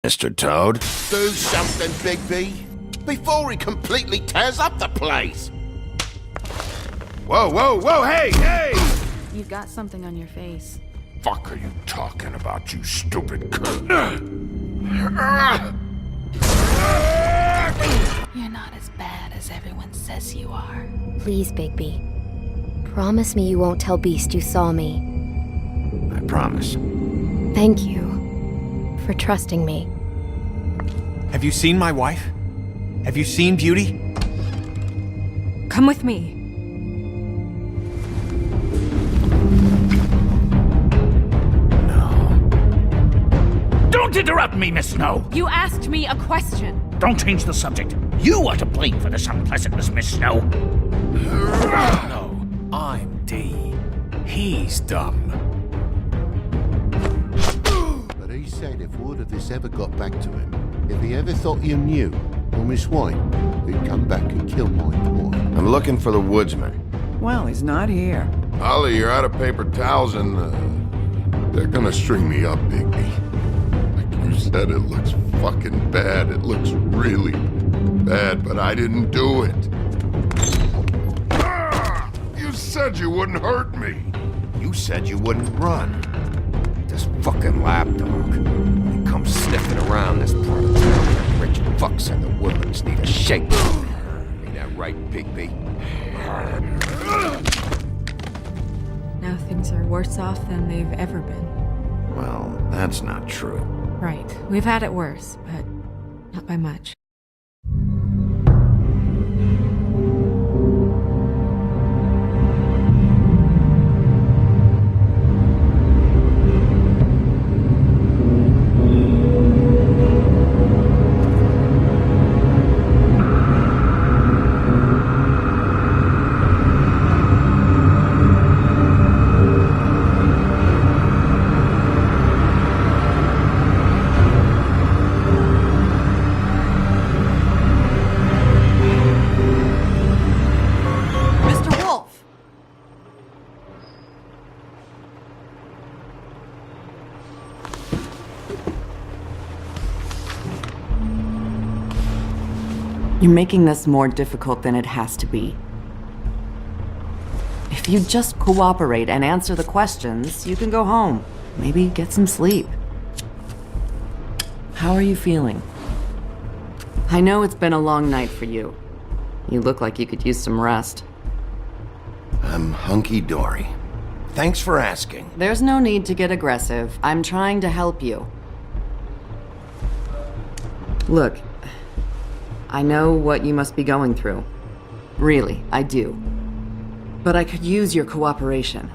Mr. Toad? Do something, Bigby, before he completely tears up the place. Whoa, whoa, whoa, hey! You've got something on your face. Fuck are you talking about, you stupid cunt? You're not as bad as everyone says you are. Please, Bigby. Promise me you won't tell Beast you saw me. I promise. Thank you for trusting me. Have you seen my wife? Have you seen Beauty? Come with me. Don't interrupt me, Miss Snow! You asked me a question. Don't change the subject. You are to blame for this unpleasantness, Miss Snow. No, I'm D. He's dumb. But he said if word of this ever got back to him, if he ever thought you knew, or Miss White, he'd come back and kill my boy. I'm looking for the woodsman. Well, he's not here. Ollie, you're out of paper towels and, they're gonna string me up, Bigby. Like you said, it looks fucking bad. It looks really bad, but I didn't do it. You said you wouldn't hurt me. You said you wouldn't run. This fucking lapdog. He comes sniffing around this part of town. Rich fucks and the woodlands need a shake. Ain't that right, Bigby? Now things are worse off than they've ever been. Well, that's not true. Right. We've had it worse, but not by much. Mr. Wolf! You're making this more difficult than it has to be. If you just cooperate and answer the questions, you can go home. Maybe get some sleep. How are you feeling? I know it's been a long night for you. You look like you could use some rest. I'm hunky-dory. Thanks for asking. There's no need to get aggressive. I'm trying to help you. Look, I know what you must be going through. Really, I do. But I could use your cooperation.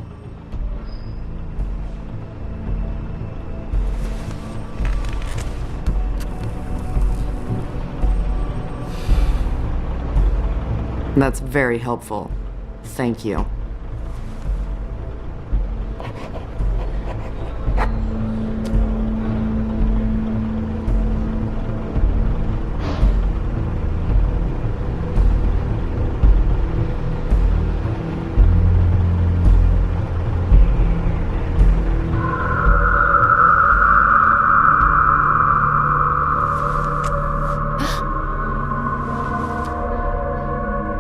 That's very helpful. Thank you.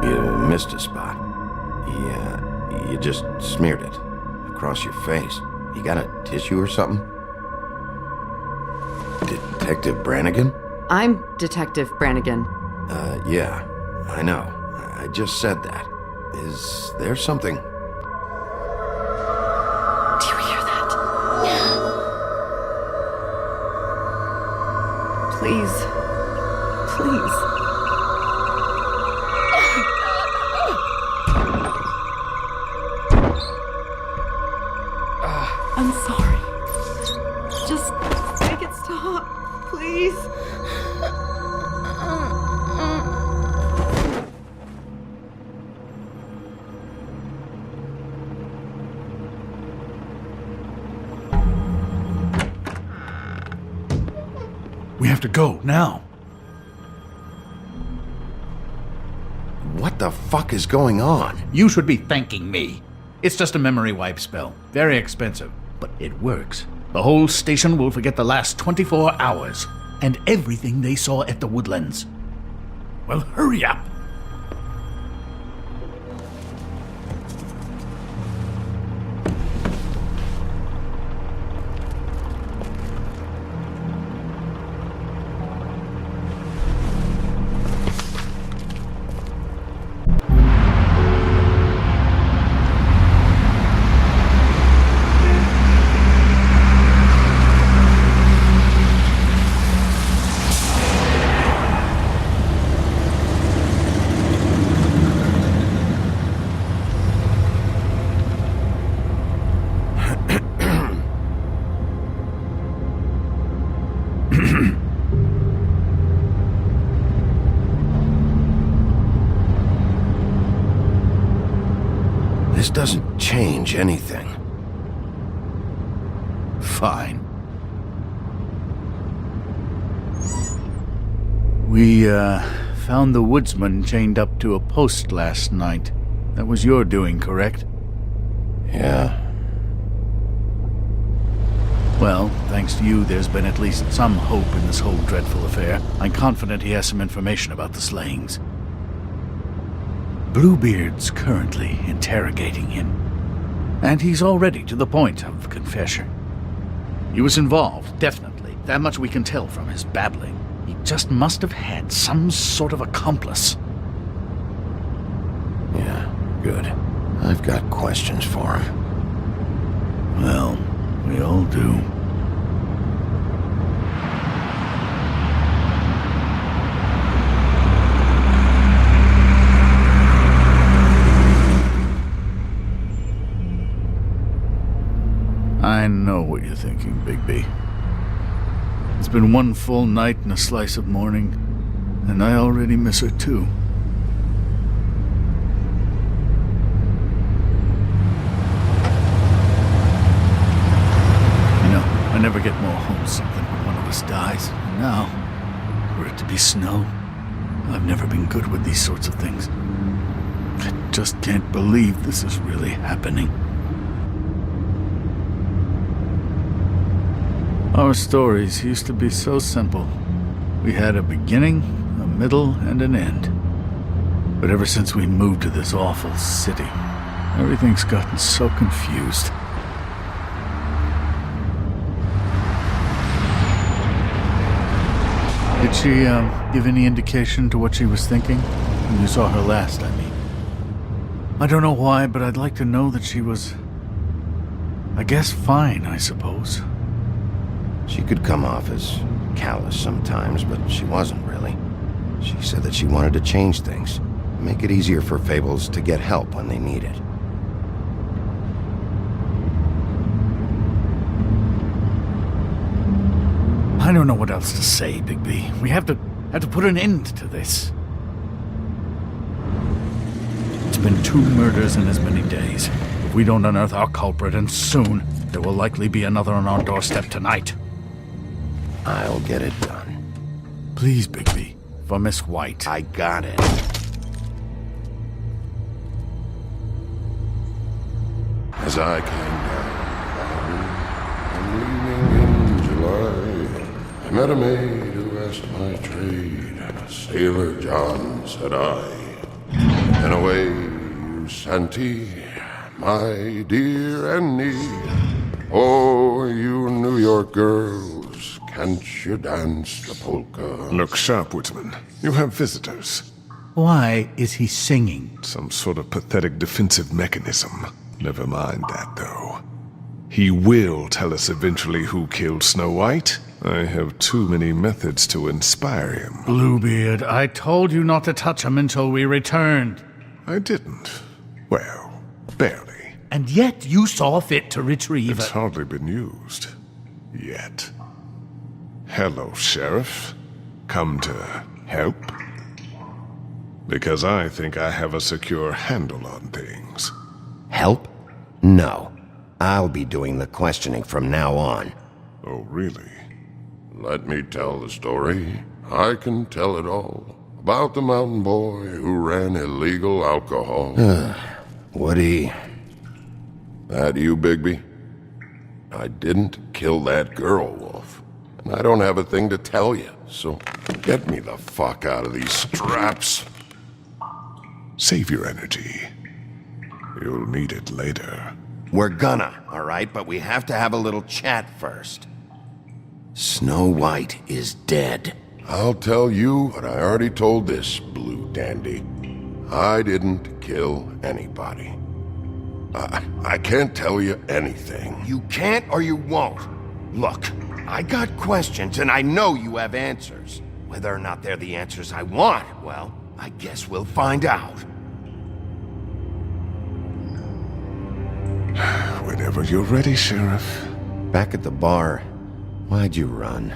You missed a spot. You just smeared it across your face. You got a tissue or something? Detective Brannigan? I'm Detective Brannigan. Yeah, I know. I just said that. Is there something? Do you hear that? Please. Please. I'm sorry. Just make it stop, please. We have to go, now. What the fuck is going on? You should be thanking me. It's just a memory wipe spell. Very expensive, but it works. The whole station will forget the last 24 hours. and everything they saw at the Woodlands. Well, hurry up! This doesn't change anything. Fine. We, found the woodsman chained up to a post last night. That was your doing, correct? Yeah. Well, thanks to you, there's been at least some hope in this whole dreadful affair. I'm confident he has some information about the slayings. Bluebeard's currently interrogating him, and he's already to the point of confession. He was involved, definitely. That much we can tell from his babbling. He just must have had some sort of accomplice. Yeah, good. I've got questions for him. Well, we all do. I know what you're thinking, Bigby. It's been one full night and a slice of morning, and I already miss her too. You know, I never get more homesick than when one of us dies. And now, for it to be snow, I've never been good with these sorts of things. I just can't believe this is really happening. Our stories used to be so simple. We had a beginning, a middle, and an end. But ever since we moved to this awful city, everything's gotten so confused. Did she, give any indication to what she was thinking? When you saw her last, I mean. I don't know why, but I'd like to know that she was... I guess fine, I suppose. She could come off as callous sometimes, but she wasn't really. She said that she wanted to change things, make it easier for Fables to get help when they need it. I don't know what else to say, Bigby. We have to put an end to this. It's been 2 murders in as many days. If we don't unearth our culprit, and soon, there will likely be another on our doorstep tonight. I'll get it done. Please, Bigby. For Miss White. I got it. As I came down, leaving in July, I met a maid who asked my trade. Sailor John, said I. And away you Santi, my dear Annie. Oh, you New York girls, can't you dance the polka? Look sharp, Woodsman. You have visitors. Why is he singing? Some sort of pathetic defensive mechanism. Never mind that, though. He will tell us eventually who killed Snow White. I have too many methods to inspire him. Bluebeard, I told you not to touch him until we returned. I didn't. Well, barely. And yet you saw fit to retrieve It's it. hardly been used. Yet. Hello, Sheriff. Come to help? Because I think I have a secure handle on things. Help? No. I'll be doing the questioning from now on. Oh, really? Let me tell the story. I can tell it all. About the mountain boy who ran illegal alcohol. Woody, That you, Bigby? I didn't kill that girl, Wolf. and I don't have a thing to tell you, so get me the fuck out of these straps. Save your energy. You'll need it later. We're gonna, all right? But we have to have a little chat first. Snow White is dead. I'll tell you what I already told this blue dandy. I didn't kill anybody. I can't tell you anything. You can't or you won't. Look, I got questions and I know you have answers. Whether or not they're the answers I want, well, I guess we'll find out. Whenever you're ready, Sheriff. Back at the bar, why'd you run?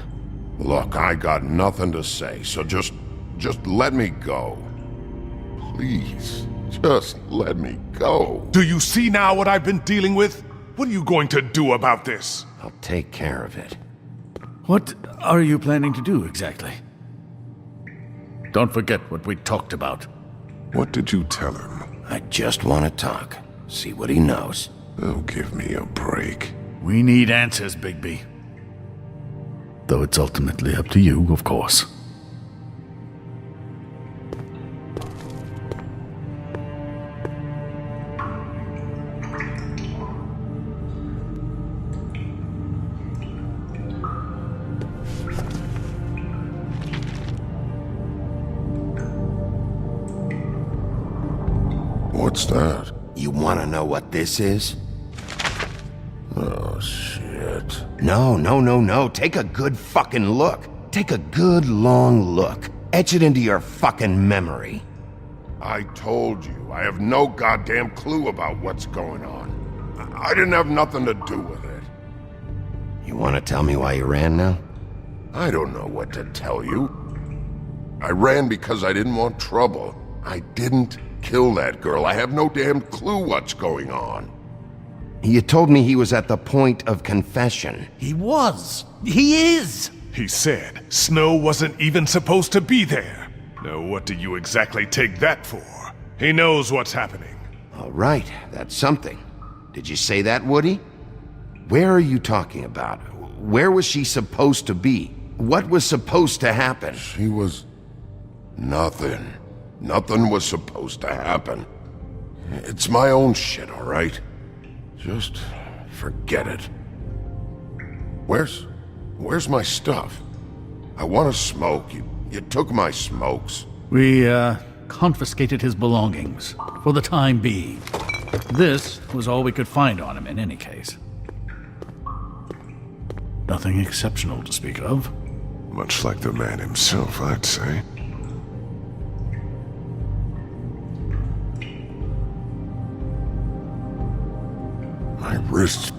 Look, I got nothing to say, so just let me go. Please, just let me go. Do you see now what I've been dealing with? What are you going to do about this? I'll take care of it. What are you planning to do exactly? Don't forget what we talked about. What did you tell him? I just want to talk. See what he knows. Oh, give me a break. We need answers, Bigby. Though it's ultimately up to you, of course. What's that? You want to know what this is? Oh, shit. No. Take a good fucking look. Take a good long look. Etch it into your fucking memory. I told you, I have no goddamn clue about what's going on. I didn't have nothing to do with it. You want to tell me why you ran now? I don't know what to tell you. I ran because I didn't want trouble. I didn't kill that girl. I have no damn clue what's going on. You told me he was at the point of confession. He was. He is. He said Snow wasn't even supposed to be there. Now what do you exactly take that for? He knows what's happening. All right, that's something. Did you say that, Woody? Where are you talking about? Where was she supposed to be? What was supposed to happen? She was... nothing. Nothing was supposed to happen. It's my own shit, all right? Just forget it. Where's my stuff? I want to smoke. You took my smokes. We, confiscated his belongings, for the time being. This was all we could find on him in any case. Nothing exceptional to speak of. Much like the man himself, I'd say. My wrists...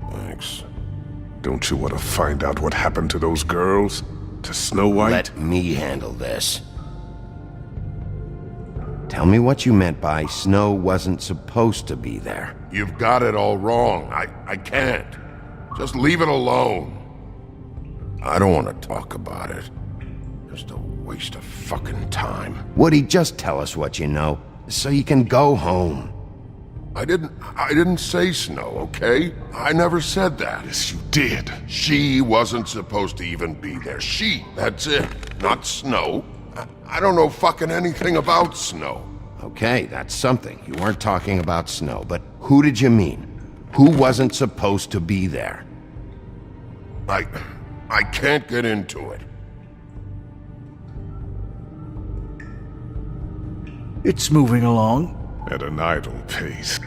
Thanks. Don't you want to find out what happened to those girls? To Snow White? Let me handle this. Tell me what you meant by Snow wasn't supposed to be there. You've got it all wrong. I can't. Just leave it alone. I don't want to talk about it. Just a waste of fucking time. Woody, just tell us what you know, so you can go home. I didn't say Snow, okay? I never said that. Yes, you did. She wasn't supposed to even be there. She, that's it. Not Snow. I don't know fucking anything about Snow. Okay, that's something. You weren't talking about Snow, but who did you mean? Who wasn't supposed to be there? I can't get into it. It's moving along. At an idle pace.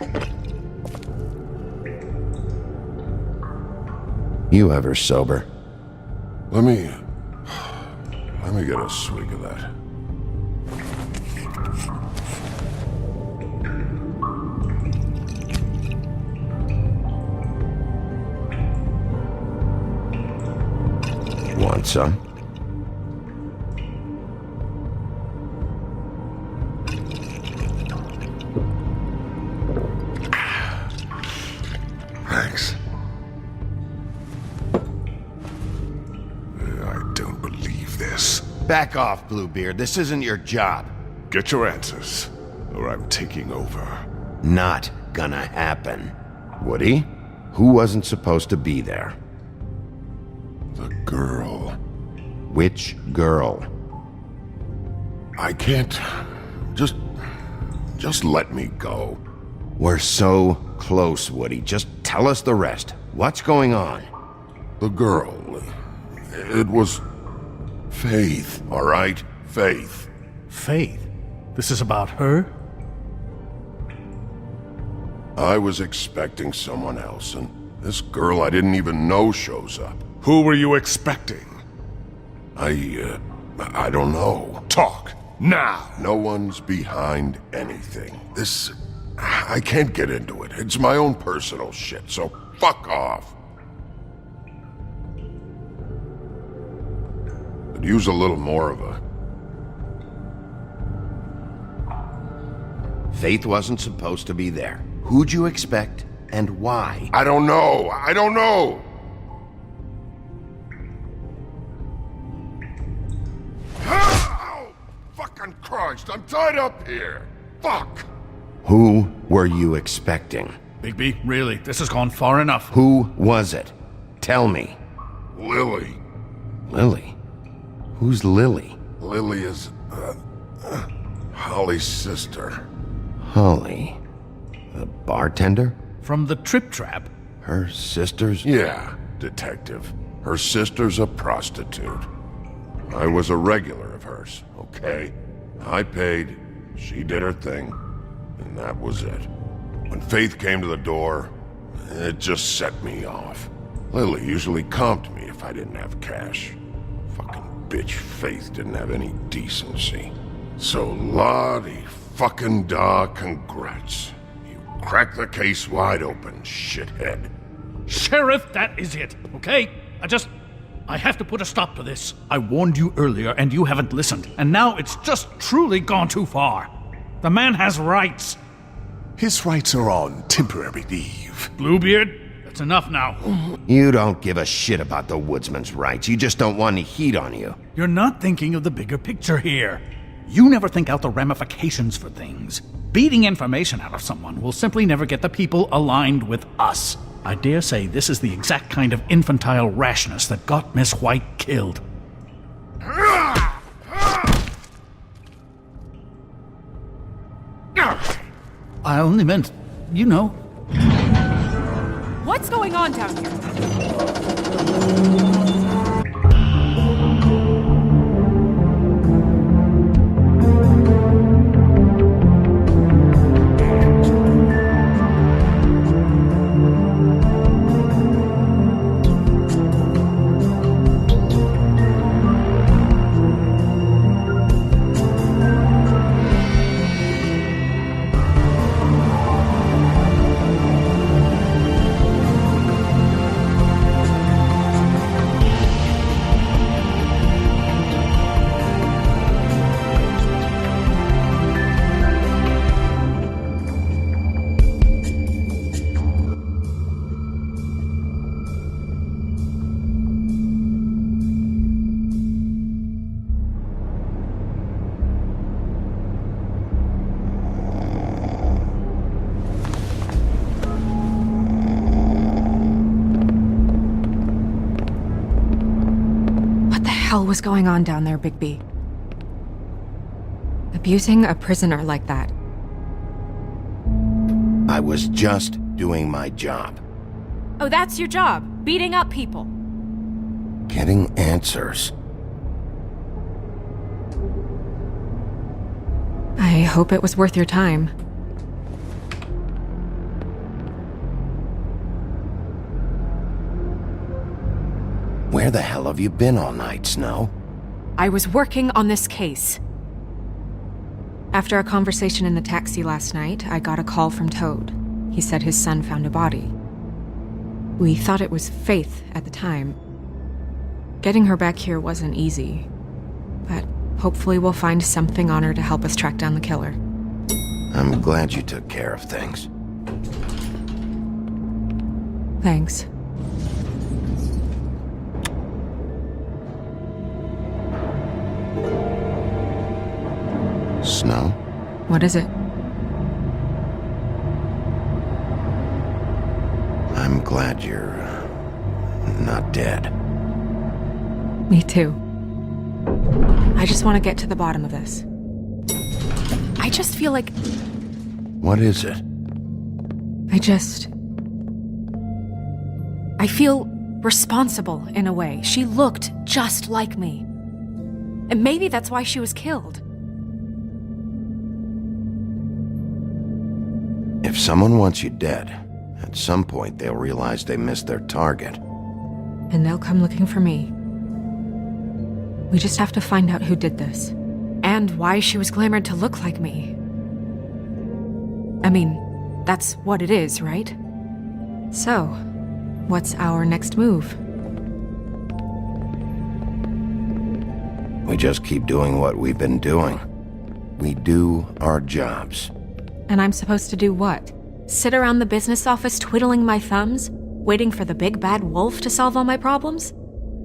You ever sober? Let me get a swig of that. Want some? Back off, Bluebeard. This isn't your job. Get your answers, or I'm taking over. Not gonna happen. Woody? Who wasn't supposed to be there? The girl. Which girl? I can't... Just let me go. We're so close, Woody. Just tell us the rest. What's going on? The girl. It was... Faith, all right? Faith. Faith? This is about her? I was expecting someone else, and this girl I didn't even know shows up. Who were you expecting? I don't know. Talk, now! No one's behind anything. This... I can't get into it. It's my own personal shit, so fuck off. Could use a little more of a... Faith wasn't supposed to be there. Who'd you expect, and why? I don't know. I don't know. Oh, fucking Christ, I'm tied up here. Fuck. Who were you expecting? Bigby, really, this has gone far enough. Who was it? Tell me. Lily. Lily? Who's Lily? Lily is, Holly's sister. Holly? The bartender? From the Trip Trap? Her sister's? Yeah, detective. Her sister's a prostitute. I was a regular of hers, okay? I paid, she did her thing, and that was it. When Faith came to the door, it just set me off. Lily usually comped me if I didn't have cash. Fucking bitch Faith didn't have any decency. So Lottie fucking da, congrats. You cracked the case wide open, shithead. Sheriff, that is it, okay? I have to put a stop to this. I warned you earlier and you haven't listened, and now it's just truly gone too far. The man has rights. His rights are on temporary leave. Bluebeard, that's enough now. You don't give a shit about the woodsman's rights. You just don't want any heat on you. You're not thinking of the bigger picture here. You never think out the ramifications for things. Beating information out of someone will simply never get the people aligned with us. I dare say this is the exact kind of infantile rashness that got Miss White killed. I only meant, you know. What's going on down here? What was going on down there, Bigby? Abusing a prisoner like that. I was just doing my job. Oh, that's your job? Beating up people? Getting answers. I hope it was worth your time. Where the hell have you been all night, Snow? I was working on this case. After a conversation in the taxi last night, I got a call from Toad. He said his son found a body. We thought it was Faith at the time. Getting her back here wasn't easy, but hopefully we'll find something on her to help us track down the killer. I'm glad you took care of things. Thanks. Snow? What is it? I'm glad you're not dead. Me too. I just want to get to the bottom of this. I just feel like What is it? I feel responsible in a way. She looked just like me. And maybe that's why she was killed. If someone wants you dead, at some point they'll realize they missed their target. And they'll come looking for me. We just have to find out who did this. And why she was glamored to look like me. I mean, that's what it is, right? So, what's our next move? We just keep doing what we've been doing. We do our jobs. And I'm supposed to do what? Sit around the business office twiddling my thumbs, waiting for the big bad wolf to solve all my problems?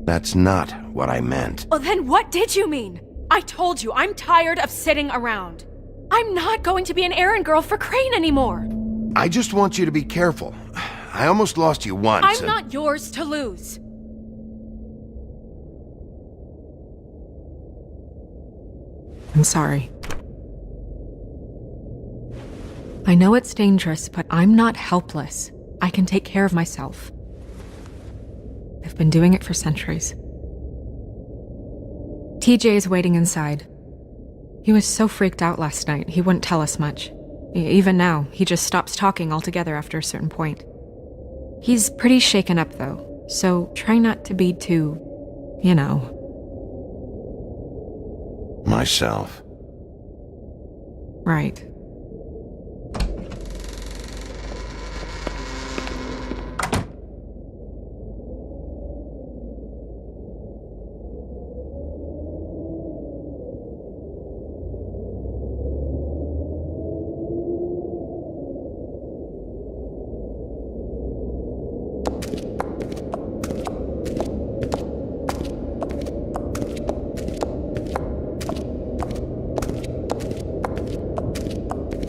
That's not what I meant. Well, then what did you mean? I told you, I'm tired of sitting around. I'm not going to be an errand girl for Crane anymore. I just want you to be careful. I almost lost you once. I'm not yours to lose. I'm sorry. I know it's dangerous, but I'm not helpless. I can take care of myself. I've been doing it for centuries. TJ is waiting inside. He was so freaked out last night, he wouldn't tell us much. Even now, he just stops talking altogether after a certain point. He's pretty shaken up, though, so try not to be too, Myself. Right.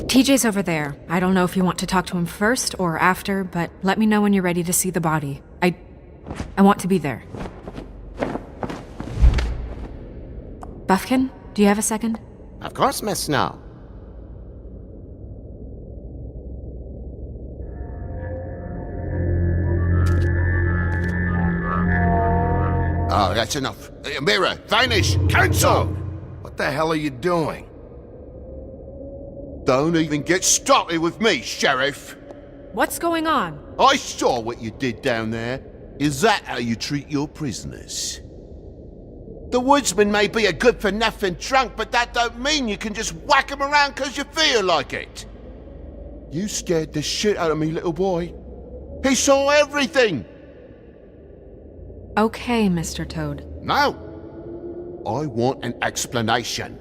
TJ's over there. I don't know if you want to talk to him first or after, but let me know when you're ready to see the body. I want to be there. Buffkin, do you have a second? Of course, Miss Snow. Oh, that's enough. Mirror, vanish, cancel! What the hell are you doing? Don't even get started with me, Sheriff. What's going on? I saw what you did down there. Is that how you treat your prisoners? The woodsman may be a good-for-nothing drunk, but that don't mean you can just whack him around because you feel like it. You scared the shit out of me, little boy. He saw everything. Okay, Mr. Toad. No. I want an explanation.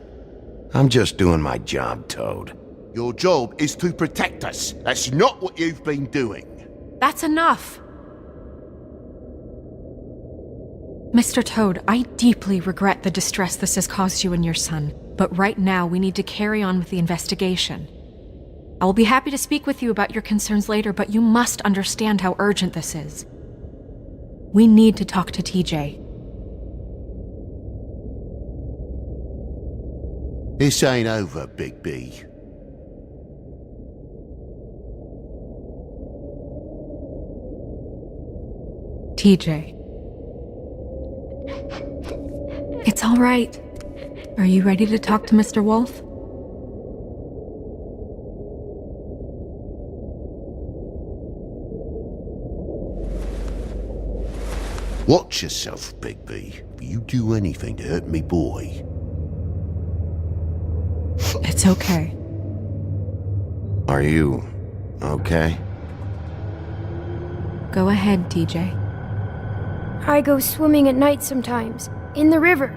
I'm just doing my job, Toad. Your job is to protect us. That's not what you've been doing. That's enough! Mr. Toad, I deeply regret the distress this has caused you and your son, but right now we need to carry on with the investigation. I will be happy to speak with you about your concerns later, but you must understand how urgent this is. We need to talk to TJ. This ain't over, Bigby. TJ. It's all right. Are you ready to talk to Mr. Wolf? Watch yourself, Bigby. If you do anything to hurt me, boy. It's okay. Are you okay? Go ahead, TJ. I go swimming at night sometimes, in the river.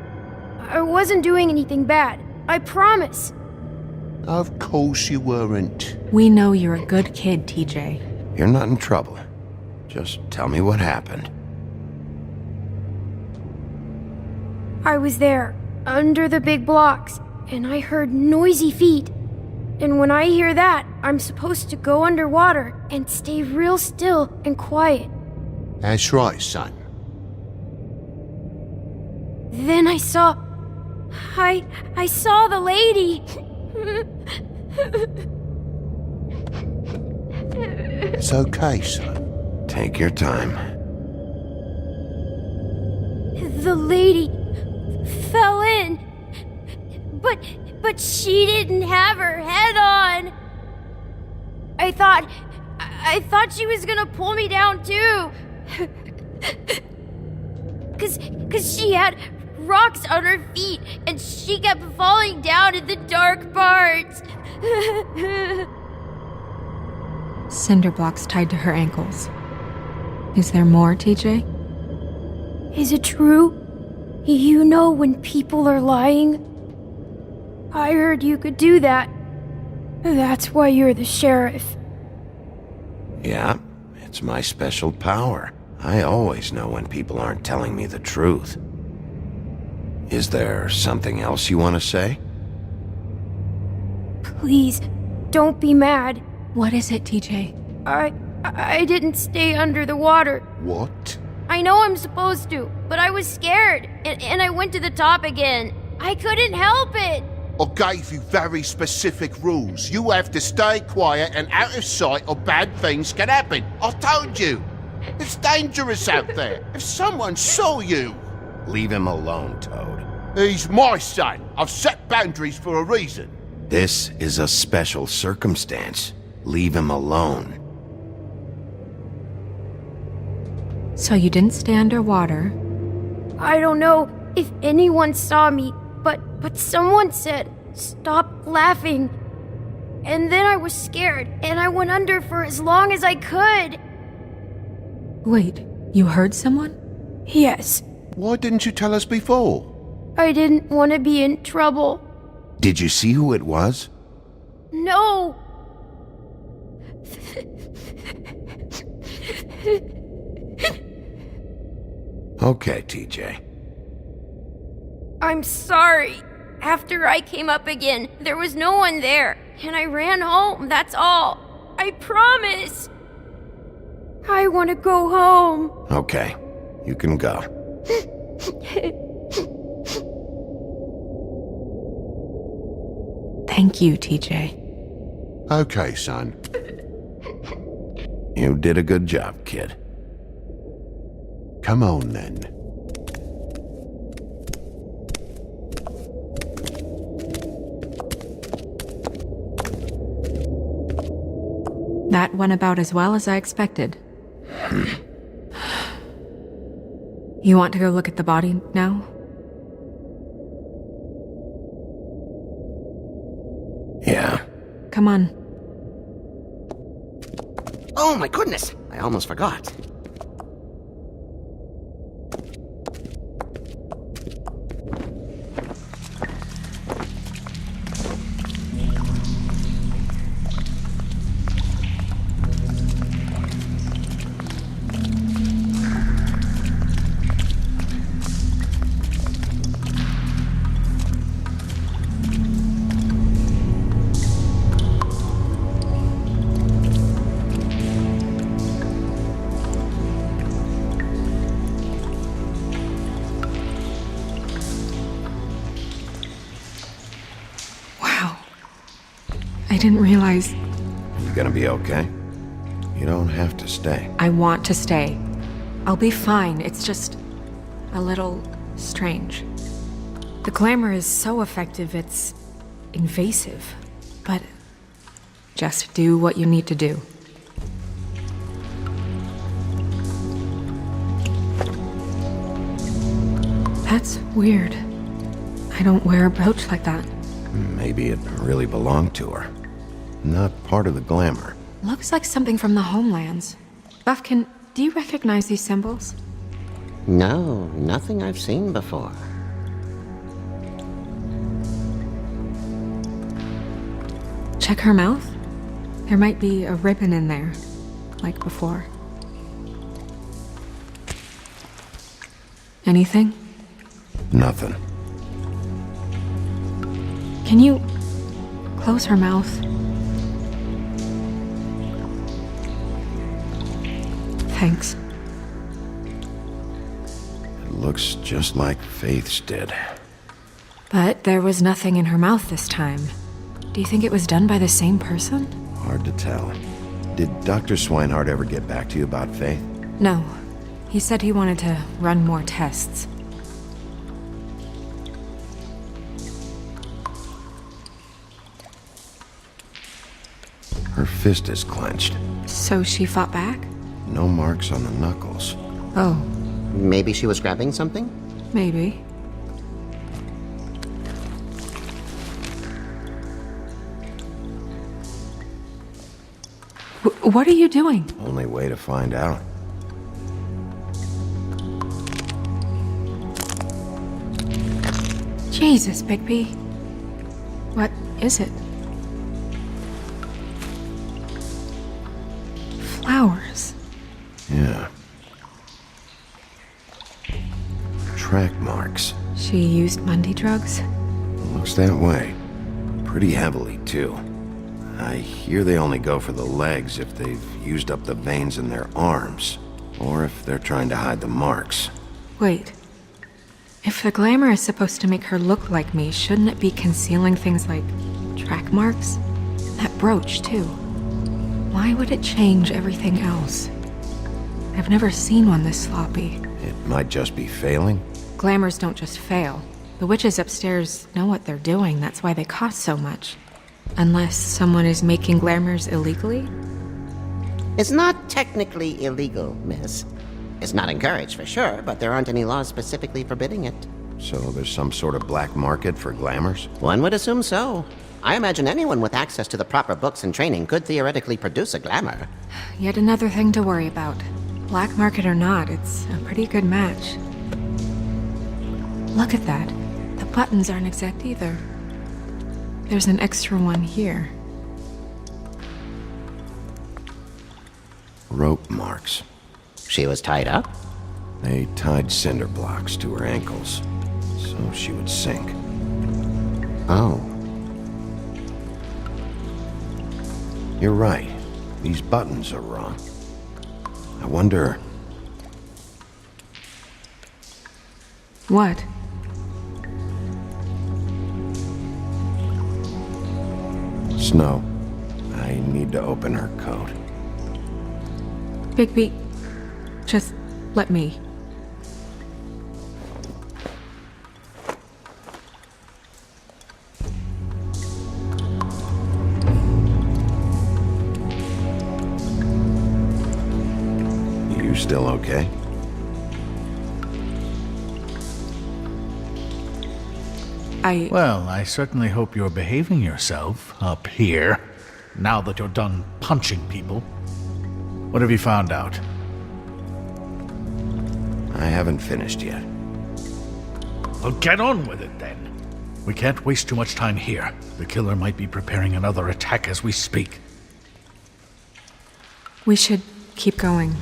I wasn't doing anything bad, I promise. Of course you weren't. We know you're a good kid, TJ. You're not in trouble. Just tell me what happened. I was there, under the big blocks, and I heard noisy feet. And when I hear that, I'm supposed to go underwater and stay real still and quiet. That's right, son. Then I saw the lady. It's okay, son. Take your time. The lady fell in. But she didn't have her head on. I thought she was gonna pull me down too. Cause she had rocks on her feet and she kept falling down in the dark parts. Cinder blocks tied to her ankles. Is there more, TJ? Is it true? You know when people are lying? I heard you could do that. That's why you're the sheriff. Yeah, it's my special power. I always know when people aren't telling me the truth. Is there something else you want to say? Please, don't be mad. What is it, TJ? I didn't stay under the water. What? I know I'm supposed to, but I was scared, and I went to the top again. I couldn't help it. I gave you very specific rules. You have to stay quiet and out of sight or bad things can happen. I told you. It's dangerous out there. If someone saw you... Leave him alone, Toad. He's my son. I've set boundaries for a reason. This is a special circumstance. Leave him alone. So you didn't stay underwater? I don't know if anyone saw me, but someone said, "Stop laughing." And then I was scared, and I went under for as long as I could. Wait, you heard someone? Yes. Why didn't you tell us before? I didn't want to be in trouble. Did you see who it was? No! Okay, TJ. I'm sorry. After I came up again, there was no one there, and I ran home, that's all. I promise. I want to go home. Okay, you can go. Thank you, TJ. Okay, son. You did a good job, kid. Come on, then. That went about as well as I expected. You want to go look at the body now? Yeah. Come on. Oh my goodness! I almost forgot. I didn't realize... You gonna be okay? You don't have to stay. I want to stay. I'll be fine. It's just... a little... strange. The glamour is so effective, it's... invasive. But... just do what you need to do. That's weird. I don't wear a brooch like that. Maybe it really belonged to her. Not part of the glamour. Looks like something from the homelands. Buffkin, do you recognize these symbols? No, nothing I've seen before. Check her mouth. There might be a ribbon in there, like before. Anything? Nothing. Can you close her mouth? Thanks. It looks just like Faith's did. But there was nothing in her mouth this time. Do you think it was done by the same person? Hard to tell. Did Dr. Swinehart ever get back to you about Faith? No. He said he wanted to run more tests. Her fist is clenched. So she fought back? No marks on the knuckles. Oh, Maybe she was grabbing something? maybe. What are you doing? Only way to find out. Jesus, Bigby. What is it? Flowers. Yeah. Track marks. She used Mundy drugs? Looks that way. Pretty heavily, too. I hear they only go for the legs if they've used up the veins in their arms, or if they're trying to hide the marks. Wait. If the glamour is supposed to make her look like me, shouldn't it be concealing things like track marks? That brooch, too. Why would it change everything else? I've never seen one this sloppy. It might just be failing. Glamours don't just fail. The witches upstairs know what they're doing, that's why they cost so much. Unless someone is making glamours illegally? It's not technically illegal, miss. It's not encouraged for sure, but there aren't any laws specifically forbidding it. So there's some sort of black market for glamours? One would assume so. I imagine anyone with access to the proper books and training could theoretically produce a glamour. Yet another thing to worry about. Black market or not, it's a pretty good match. Look at that. The buttons aren't exact either. There's an extra one here. Rope marks. She was tied up? They tied cinder blocks to her ankles, so she would sink. Oh. You're right. These buttons are wrong. I wonder... What? Snow. I need to open her coat. Bigby, just let me. You still okay? Well, I certainly hope you're behaving yourself up here, now that you're done punching people. What have you found out? I haven't finished yet. Well, get on with it then. We can't waste too much time here. The killer might be preparing another attack as we speak. We should keep going.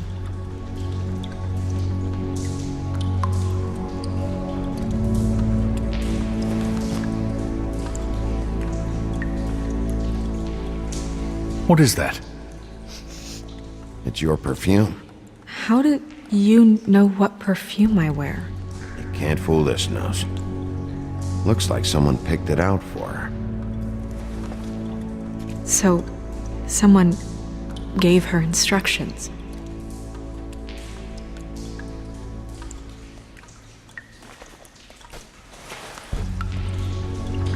What is that? It's your perfume. How do you know what perfume I wear? You can't fool this nose. Looks like someone picked it out for her. So, someone gave her instructions.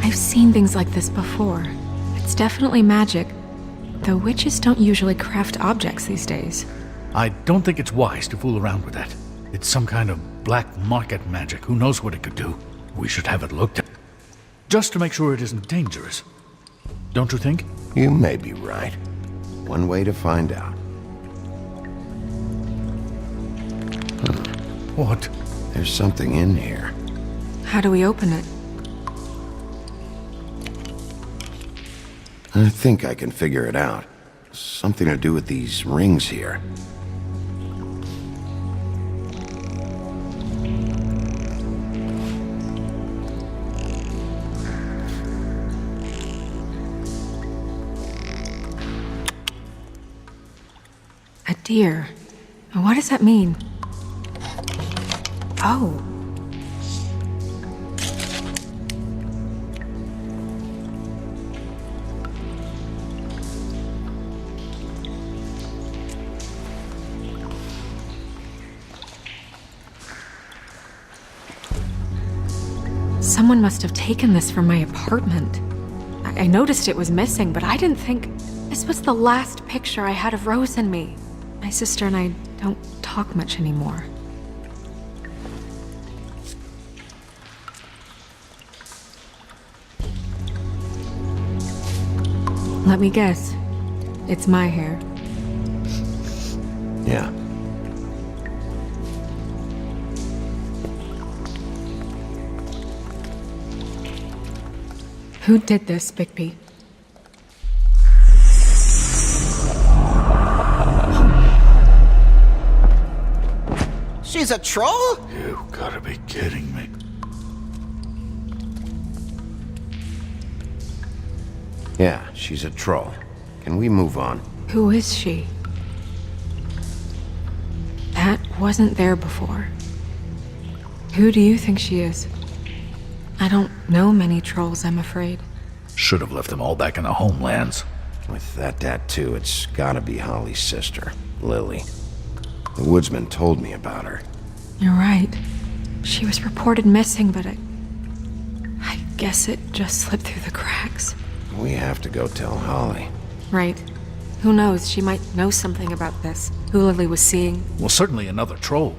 I've seen things like this before. It's definitely magic, though witches don't usually craft objects these days. I don't think it's wise to fool around with that. It's some kind of black market magic. Who knows what it could do? We should have it looked at. Just to make sure it isn't dangerous. Don't you think? You may be right. One way to find out. What? There's something in here. How do we open it? I think I can figure it out. Something to do with these rings here. dear. What does that mean? Oh. Someone must have taken this from my apartment. I noticed it was missing, but I didn't think this was the last picture I had of Rose and me. My sister and I don't talk much anymore. Let me guess. It's my hair. Yeah. Who did this, Bigby? She's a troll? You gotta be kidding me. Yeah, she's a troll. Can we move on? Who is she? That wasn't there before. Who do you think she is? I don't know many trolls, I'm afraid. Should have left them all back in the homelands. With that tattoo, it's gotta be Holly's sister, Lily. The woodsman told me about her. You're right. She was reported missing, but I guess it just slipped through the cracks. We have to go tell Holly. Right. Who knows, she might know something about this. Who Lily was seeing. Well, certainly another troll.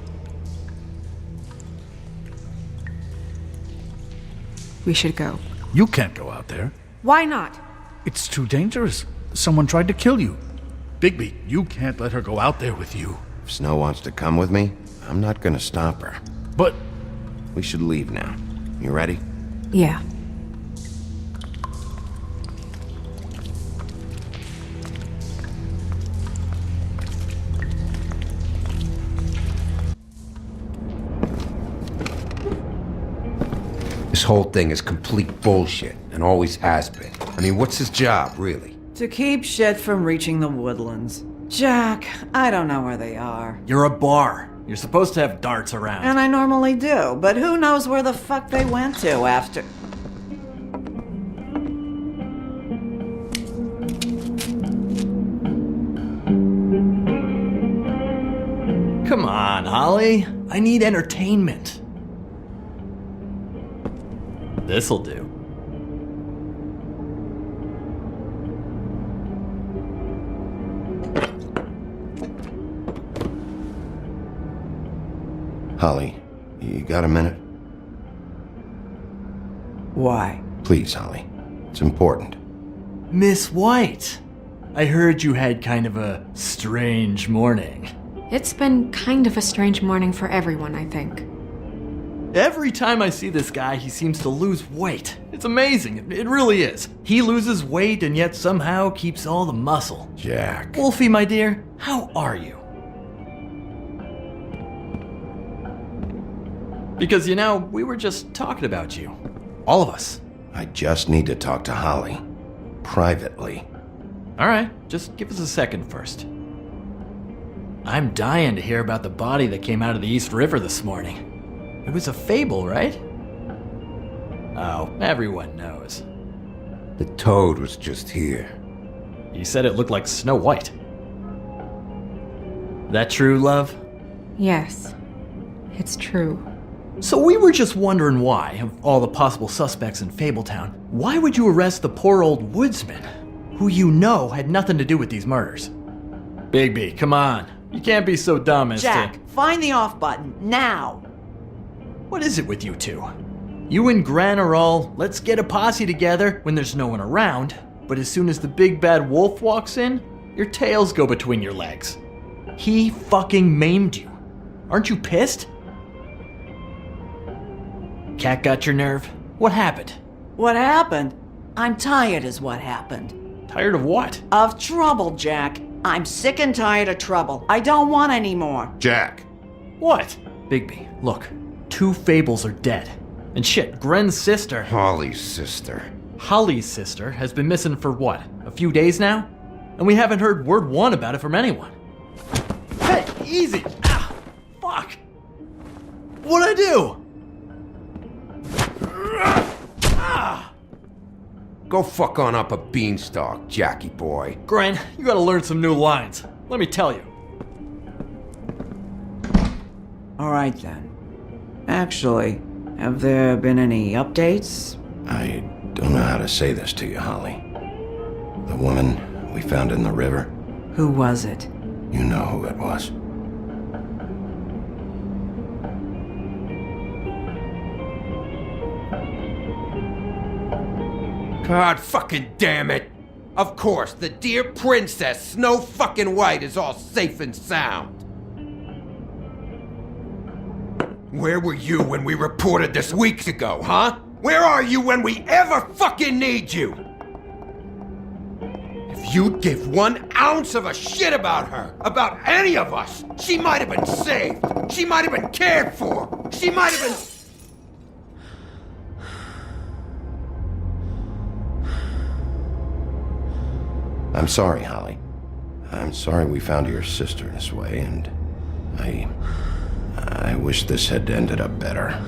We should go. You can't go out there. Why not? It's too dangerous. Someone tried to kill you. Bigby, you can't let her go out there with you. If Snow wants to come with me, I'm not gonna stop her. But we should leave now. You ready? Yeah. This whole thing is complete bullshit, and always has been. I mean, what's his job, really? To keep shit from reaching the woodlands. Jack, I don't know where they are. You're a bar. You're supposed to have darts around. And I normally do, but who knows where the fuck they went to after... Come on, Holly. I need entertainment. This'll do. Holly, you got a minute? Why? Please, Holly. It's important. Miss White, I heard you had kind of a strange morning. It's been kind of a strange morning for everyone, I think. Every time I see this guy, he seems to lose weight. It's amazing. It really is. He loses weight and yet somehow keeps all the muscle. Jack. Wolfie, my dear, how are you? Because, you know, we were just talking about you. All of us. I just need to talk to Holly. Privately. All right, just give us a second first. I'm dying to hear about the body that came out of the East River this morning. It was a fable, right? Oh, everyone knows. The toad was just here. You said it looked like Snow White. That true, love? Yes. It's true. So we were just wondering why, of all the possible suspects in Fabletown, why would you arrest the poor old woodsman, who you know had nothing to do with these murders? Bigby, come on. You can't be so dumb as Jack, find the off button, now! What is it with you two? You and Gran are all, let's get a posse together when there's no one around, but as soon as the big bad wolf walks in, your tails go between your legs. He fucking maimed you. Aren't you pissed? Cat got your nerve? What happened? What happened? I'm tired is what happened. Tired of what? Of trouble, Jack. I'm sick and tired of trouble. I don't want any more. Jack. What? Bigby, look. 2 fables are dead. And shit, Gren's sister... Holly's sister. Holly's sister has been missing for what? A few days now? And we haven't heard word one about it from anyone. easy. Ah, fuck. What'd I do? Ah. Go fuck on up a beanstalk, Jackie boy. Gren, you gotta learn some new lines. Let me tell you. All right then. Actually, have there been any updates? I don't know how to say this to you, Holly. The woman we found in the river, Who was it? you know who it was. God fucking damn it! Of course, the dear princess, Snow fucking White, is all safe and sound. Where were you when we reported this weeks ago, huh? Where are you when we ever fucking need you? If you'd give 1 ounce of a shit about her, about any of us, she might have been saved. She might have been cared for. She might have been... I'm sorry, Holly. I'm sorry we found your sister this way, and I wish this had ended up better.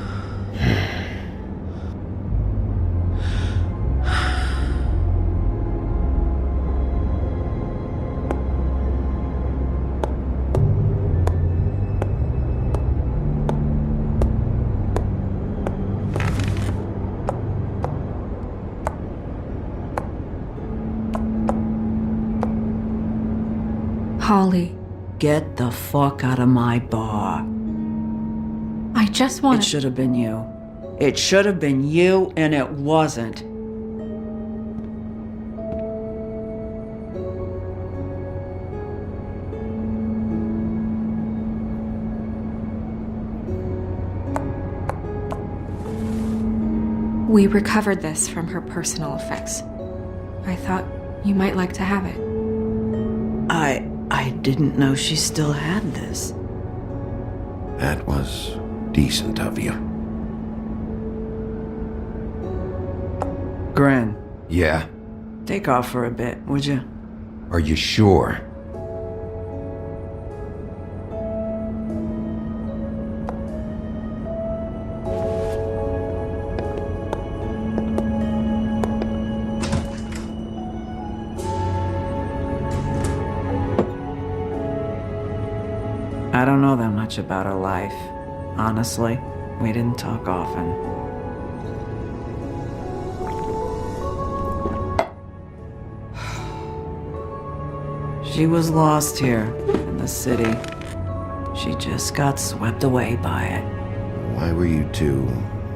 Holly, Get the fuck out of my bar. I just want It should have been you. It should have been you, and it wasn't. We recovered this from her personal effects. I thought you might like to have it. I didn't know she still had this. That was decent of you. Gren, Yeah? take off for a bit, would you? Are you sure? I don't know that much about her life. Honestly, we didn't talk often. She was lost here in the city. She just got swept away by it. Why were you two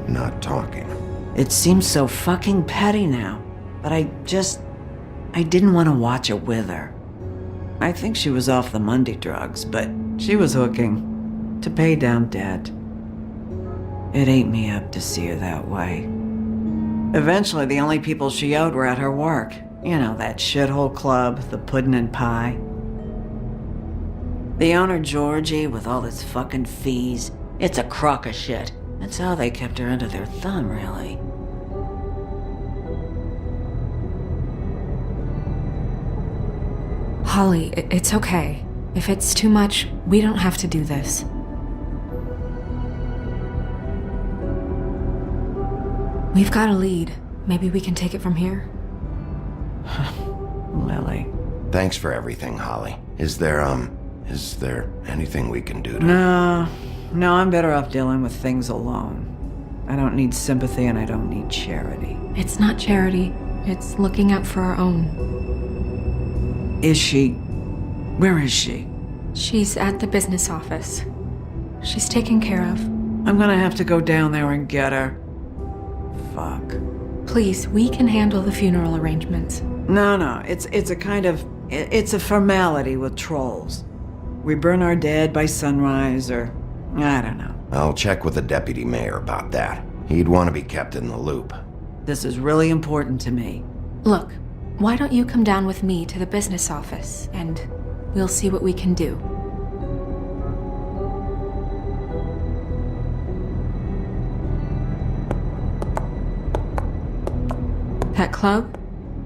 not talking? It seems so fucking petty now, but I didn't want to watch it with her. I think she was off the Monday drugs, but she was hooking to pay down debt. It ate me up to see her that way. Eventually, the only people she owed were at her work. You know, that shithole club, the Puddin' and Pie. The owner, Georgie, with all his fucking fees, it's a crock of shit. That's how they kept her under their thumb, really. Holly, it's okay. If it's too much, we don't have to do this. We've got a lead. Maybe we can take it from here? Lily. Thanks for everything, Holly. Is there anything we can do to... No, I'm better off dealing with things alone. I don't need sympathy and I don't need charity. It's not charity. It's looking out for our own. Is she? Where is she? She's at the business office. She's taken care of. I'm gonna have to go down there and get her. Fuck. Please, we can handle the funeral arrangements. No, it's a kind of... It's a formality with trolls. We burn our dead by sunrise, or... I don't know. I'll check with the deputy mayor about that. He'd want to be kept in the loop. This is really important to me. Look, why don't you come down with me to the business office, and we'll see what we can do. That club?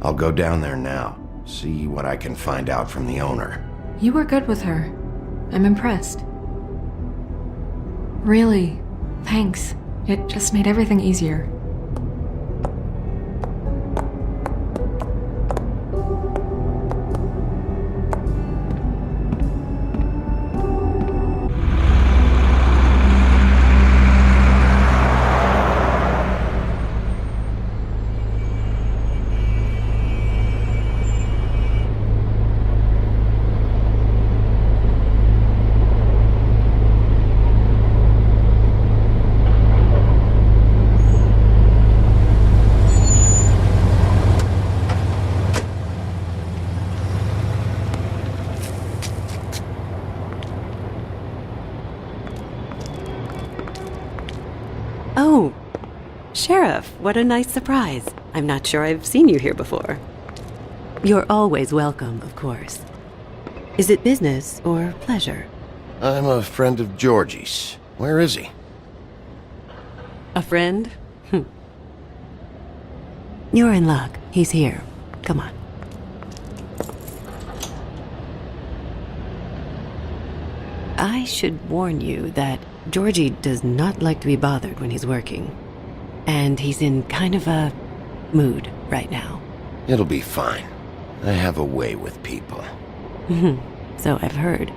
I'll go down there now. See what I can find out from the owner. You were good with her. I'm impressed. Really, thanks. It just made everything easier. Oh, Sheriff, what a nice surprise. I'm not sure I've seen you here before. You're always welcome, of course. Is it business or pleasure? I'm a friend of Georgie's. Where is he? A friend? You're in luck. He's here. Come on. I should warn you that Georgie does not like to be bothered when he's working. And he's in kind of a mood right now. It'll be fine. I have a way with people. So I've heard.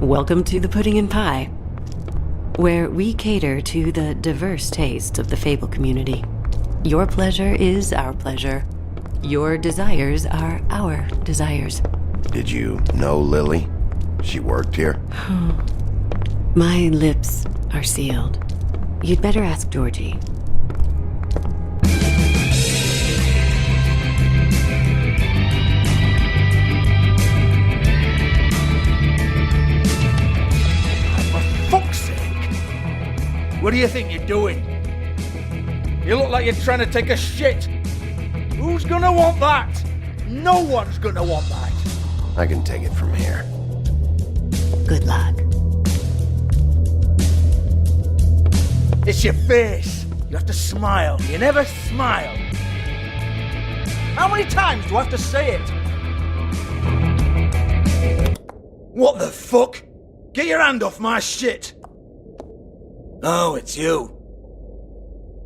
Welcome to the Pudding and Pie, where we cater to the diverse tastes of the Fable community. Your pleasure is our pleasure. Your desires are our desires. Did you know Lily? She worked here? My lips are sealed. You'd better ask Georgie. What do you think you're doing? You look like you're trying to take a shit. Who's gonna want that? No one's gonna want that. I can take it from here. Good luck. It's your face. You have to smile. You never smile. How many times do I have to say it? What the fuck? Get your hand off my shit. Oh, it's you.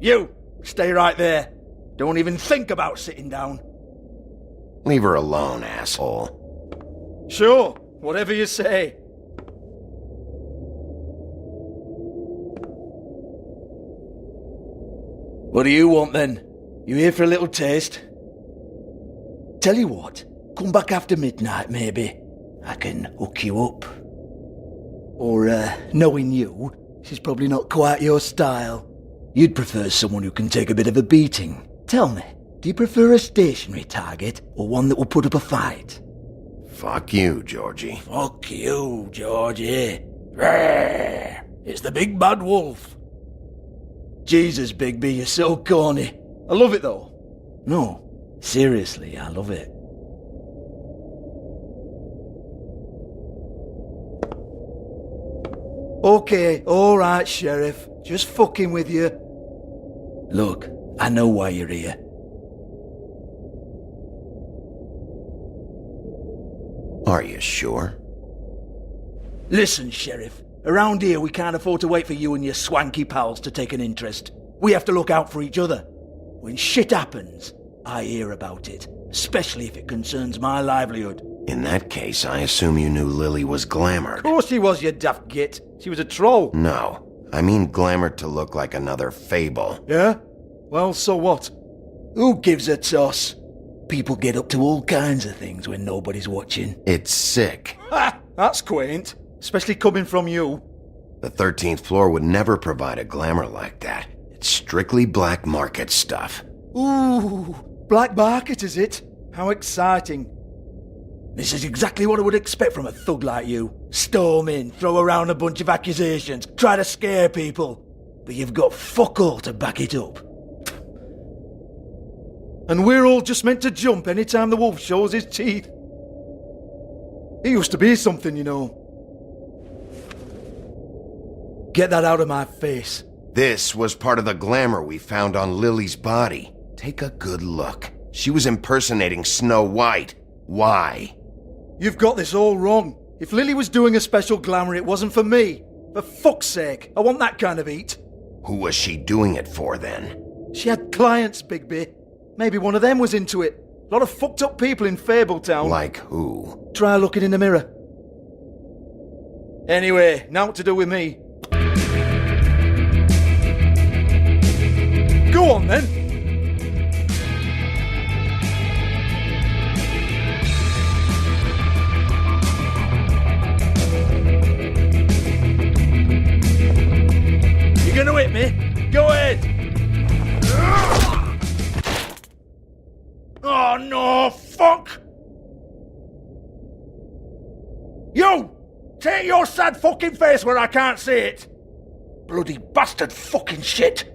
You, stay right there. Don't even think about sitting down. Leave her alone, asshole. Sure, whatever you say. What do you want then? You here for a little taste? Tell you what, come back after midnight maybe. I can hook you up. Or, knowing you, she's probably not quite your style. You'd prefer someone who can take a bit of a beating. Tell me, do you prefer a stationary target or one that will put up a fight? Fuck you, Georgie. Fuck you, Georgie. Rawr. It's the big bad wolf. Jesus, Bigby, you're so corny. I love it though. No, seriously, I love it. Okay, alright, Sheriff. Just fucking with you. Look, I know why you're here. Are you sure? Listen, Sheriff. Around here, we can't afford to wait for you and your swanky pals to take an interest. We have to look out for each other. When shit happens, I hear about it. Especially if it concerns my livelihood. In that case, I assume you knew Lily was glamored. Of course she was, you daft git. She was a troll. No, I mean glamored to look like another Fable. Yeah? Well, so what? Who gives a toss? People get up to all kinds of things when nobody's watching. It's sick. Ha! That's quaint. Especially coming from you. The 13th floor would never provide a glamour like that. It's strictly black market stuff. Ooh, black market is it? How exciting. This is exactly what I would expect from a thug like you. Storm in, throw around a bunch of accusations, try to scare people. But you've got fuck all to back it up. And we're all just meant to jump any time the wolf shows his teeth. He used to be something, you know. get that out of my face. This was part of the glamour we found on Lily's body. Take a good look. She was impersonating Snow White. Why? You've got this all wrong. If Lily was doing a special glamour, it wasn't for me. For fuck's sake, I want that kind of eat. Who was she doing it for then? She had clients, Bigby. Maybe one of them was into it. A lot of fucked up people in Fabletown. Like who? Try looking in the mirror. Anyway, now what to do with me? Go on then. You gonna hit me? Go ahead. Oh no, fuck! You! Take your sad fucking face where I can't see it! Bloody bastard fucking shit!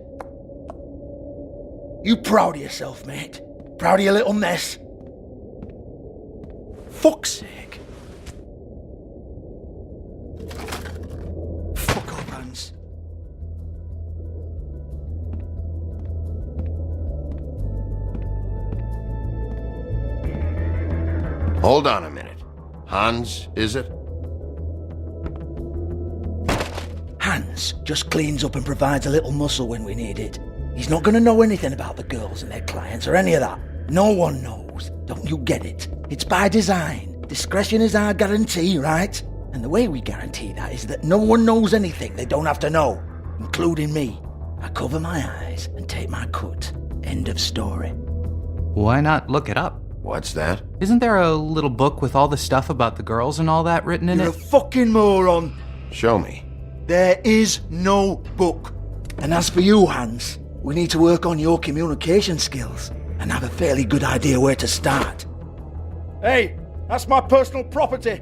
You proud of yourself, mate? Proud of your little mess? Fuck's sake. Fuck off, Hans. Hold on a minute. Hans, is it? Hans just cleans up and provides a little muscle when we need it. He's not going to know anything about the girls and their clients or any of that. No one knows. Don't you get it? It's by design. Discretion is our guarantee, right? And the way we guarantee that is that no one knows anything they don't have to know, including me. I cover my eyes and take my cut. End of story. Why not look it up? What's that? Isn't there a little book with all the stuff about the girls and all that written in You're it? a fucking moron. Show me. There is no book. And as for you, Hans, we need to work on your communication skills and have a fairly good idea where to start. Hey, that's my personal property.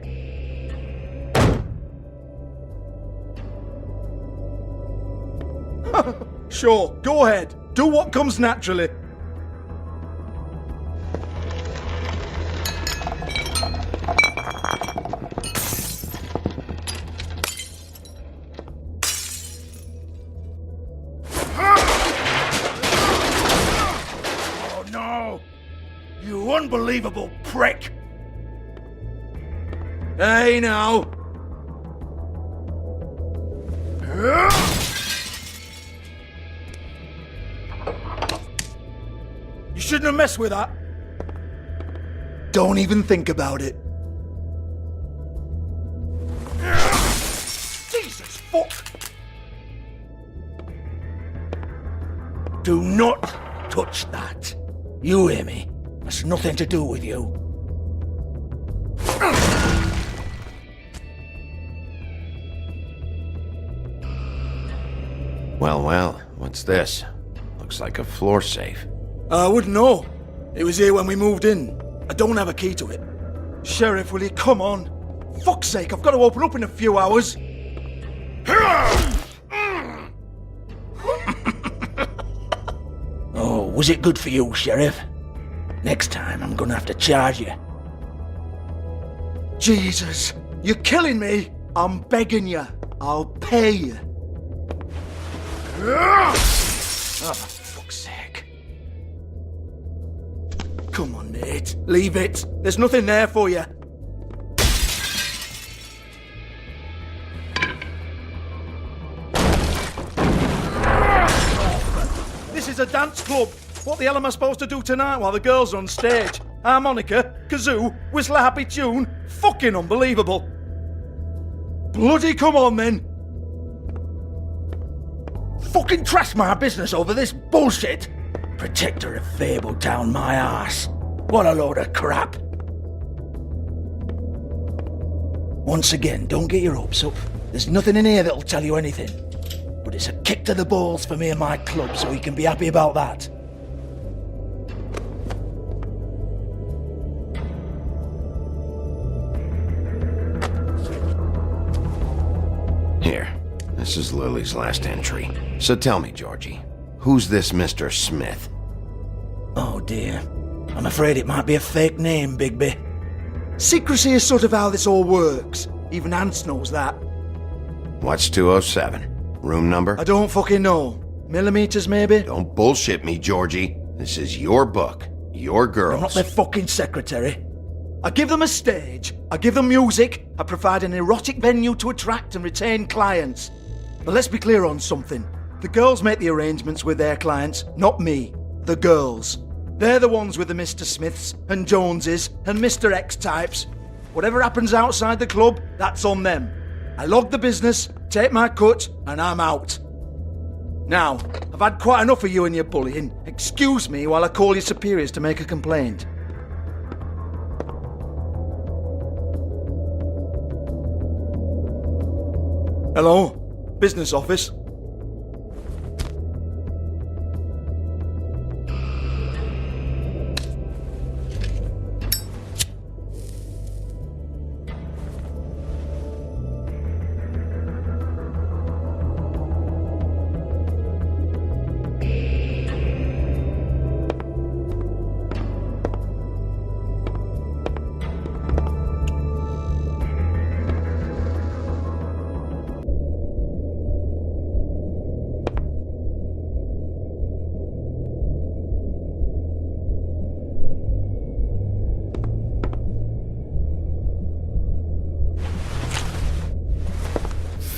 Sure, go ahead. Do what comes naturally. Oh no! You unbelievable prick! Hey now! You shouldn't have messed with that. Don't even think about it. Jesus fuck! Do not touch that. You hear me? That's nothing to do with you. Well, what's this? Looks like a floor safe. I wouldn't know. It was here when we moved in. I don't have a key to it. Sheriff, will you come on? Fuck's sake, I've got to open up in a few hours. Oh, was it good for you, Sheriff? Next time I'm gonna have to charge you. Jesus, you're killing me. I'm begging you. I'll pay you. Oh, for fuck's sake. Come on, Nate. Leave it. There's nothing there for you. This is a dance club. What the hell am I supposed to do tonight while the girls are on stage? Harmonica, kazoo, whistle a happy tune. Fucking unbelievable. Bloody come on then. Fucking trash my business over this bullshit. Protector of Fabletown, my ass. What a load of crap. Once again, don't get your hopes up. There's nothing in here that'll tell you anything. But it's a kick to the balls for me and my club, so you can be happy about that. Here, this is Lily's last entry. So tell me, Georgie, who's this Mr. Smith? Oh dear. I'm afraid it might be a fake name, Bigby. Secrecy is sort of how this all works. Even Hans knows that. What's 207? Room number? I don't fucking know. Millimeters, maybe? Don't bullshit me, Georgie. This is your book. Your girls. I'm not their fucking secretary. I give them a stage, I give them music, I provide an erotic venue to attract and retain clients. But let's be clear on something. The girls make the arrangements with their clients, not me. The girls. They're the ones with the Mr. Smiths and Joneses and Mr. X types. Whatever happens outside the club, that's on them. I log the business, take my cut, and I'm out. Now, I've had quite enough of you and your bullying. Excuse me while I call your superiors to make a complaint. Hello? Business office?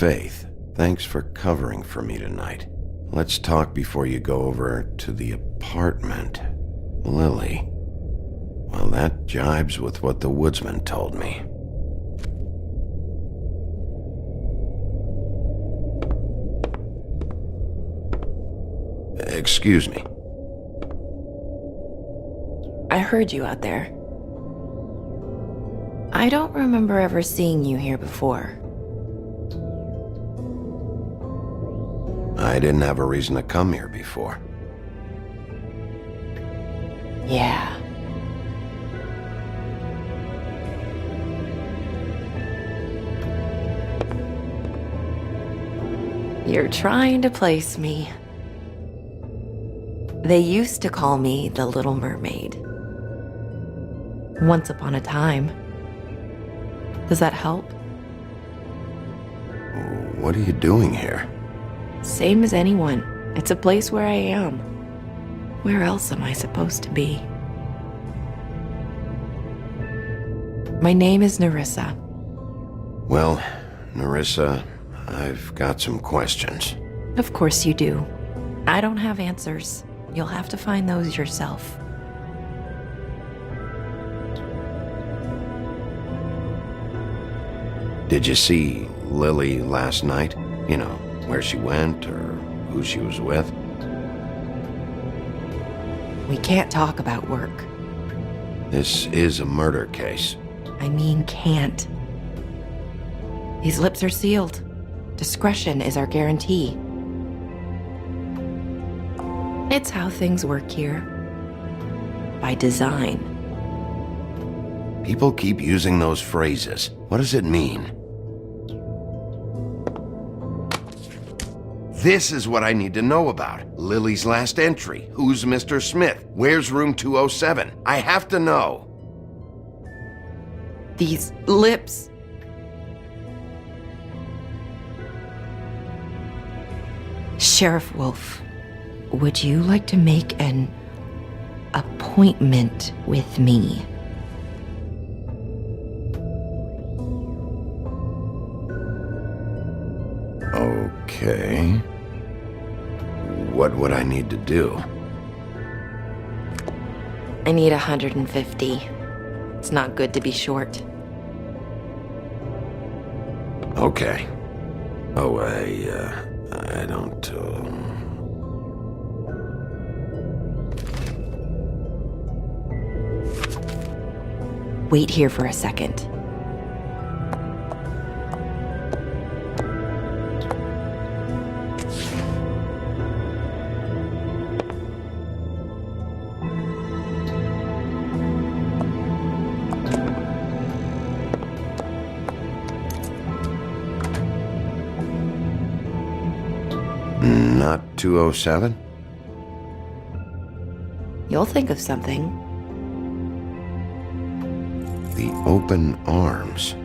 Faith, thanks for covering for me tonight. Let's talk before you go over to the apartment. Lily. Well, that jibes with what the woodsman told me. Excuse me. I heard you out there. I don't remember ever seeing you here before. I didn't have a reason to come here before. Yeah. You're trying to place me. They used to call me the Little Mermaid. Once upon a time. Does that help? What are you doing here? Same as anyone. It's a place where I am. Where else am I supposed to be? My name is Nerissa. Well, Nerissa, I've got some questions. Of course you do. I don't have answers. You'll have to find those yourself. Did you see Lily last night? You know, where she went or who she was with? We can't talk about work. This is a murder case. I mean can't. These lips are sealed. Discretion is our guarantee. It's how things work here. By design. People keep using those phrases. What does it mean? This is what I need to know about. Lily's last entry. Who's Mr. Smith? Where's room 207? I have to know. These lips. Sheriff Wolf, would you like to make an appointment with me? Okay. What would I need to do? I need 150. It's not good to be short. Okay. Oh, I don't, Wait here for a second. Not 207? You'll think of something. The open arms.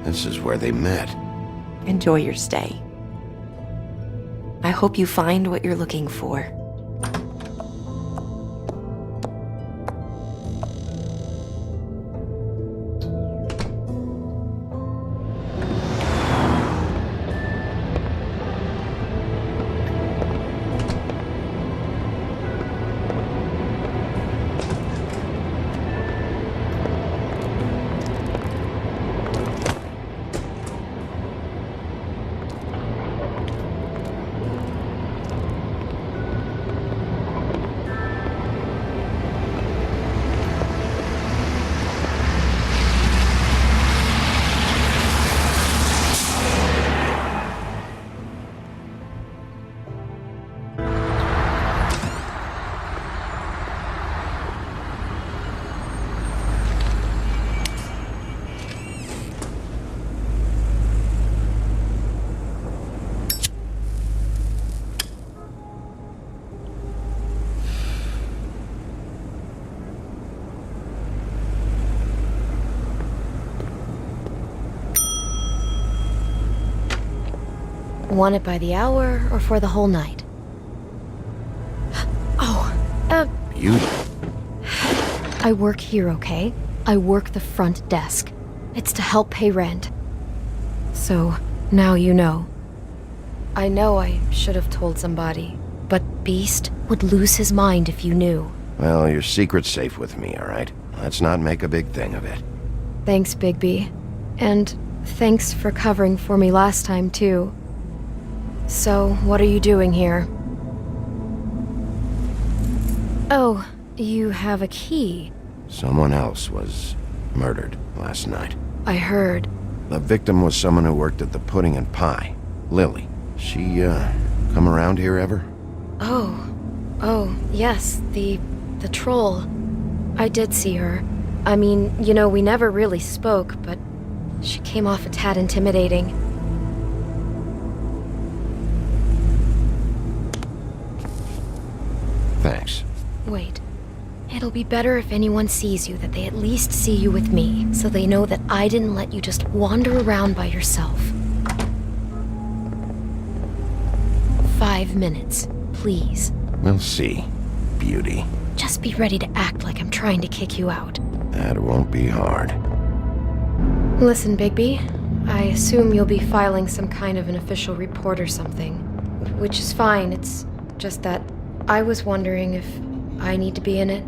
This is where they met. Enjoy your stay. I hope you find what you're looking for. Want it by the hour or for the whole night? Beauty. I work here, okay? I work the front desk. It's to help pay rent. So, now you know. I know I should have told somebody, but Beast would lose his mind if you knew. Well, your secret's safe with me, all right? Let's not make a big thing of it. Thanks, Bigby. And thanks for covering for me last time, too. So, what are you doing here? Oh, you have a key. Someone else was murdered last night. I heard. The victim was someone who worked at the Pudding and Pie. Lily. She, come around here ever? Oh, yes, the troll. I did see her. I mean, you know, we never really spoke, but she came off a tad intimidating. Thanks. Wait. It'll be better if anyone sees you that they at least see you with me, so they know that I didn't let you just wander around by yourself. 5 minutes, please. We'll see, beauty. Just be ready to act like I'm trying to kick you out. That won't be hard. Listen, Bigby, I assume you'll be filing some kind of an official report or something. Which is fine, it's just that I was wondering if I need to be in it.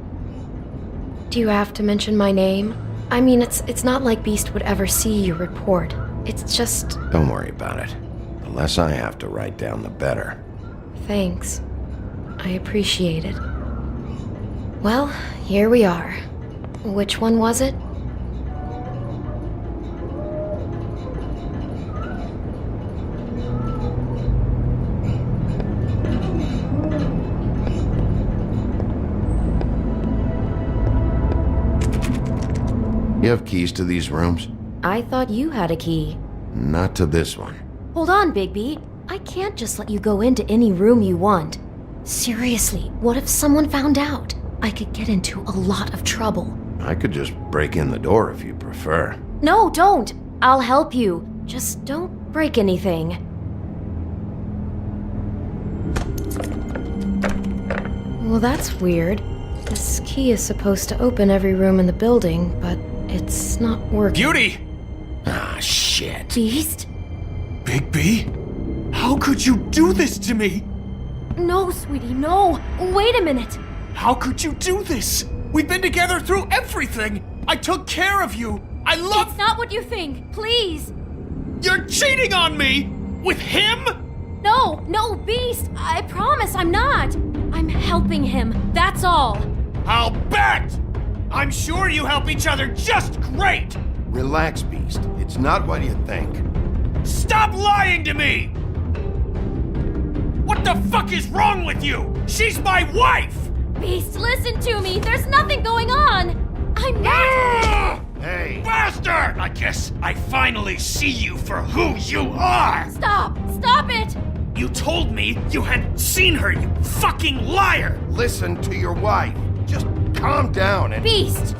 Do you have to mention my name? I mean, it's not like Beast would ever see your report. It's just... Don't worry about it. The less I have to write down, the better. Thanks. I appreciate it. Well, here we are. Which one was it? You have keys to these rooms? I thought you had a key. Not to this one. Hold on, Bigby. I can't just let you go into any room you want. Seriously, what if someone found out? I could get into a lot of trouble. I could just break in the door if you prefer. No, don't! I'll help you. Just don't break anything. Well, that's weird. This key is supposed to open every room in the building, but it's not working. Beauty! Ah, shit. Beast? Bigby? How could you do this to me? No, sweetie, no. Wait a minute. How could you do this? We've been together through everything. I took care of you. I love... It's not what you think. Please. You're cheating on me! With him? No, Beast. I promise I'm not. I'm helping him. That's all. I'll bet! I'm sure you help each other just great! Relax, Beast. It's not what you think. Stop lying to me! What the fuck is wrong with you? She's my wife! Beast, listen to me. There's nothing going on. I'm not... Hey! Bastard! I guess I finally see you for who you are! Stop it! You told me you had seen her, you fucking liar! Listen to your wife. Just calm down and... Beast!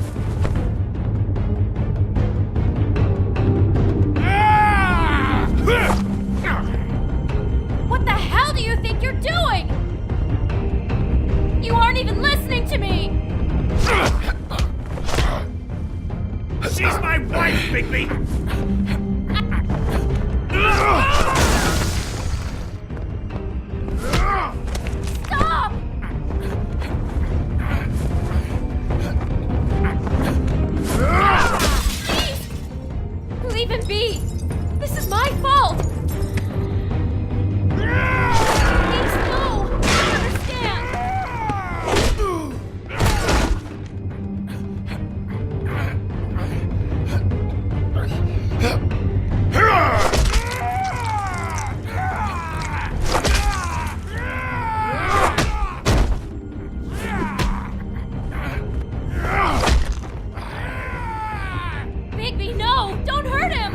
What the hell do you think Bigby! Stop! Please! Leave him be! This is my fault! Please, no! I understand! Bigby, no! Don't hurt him!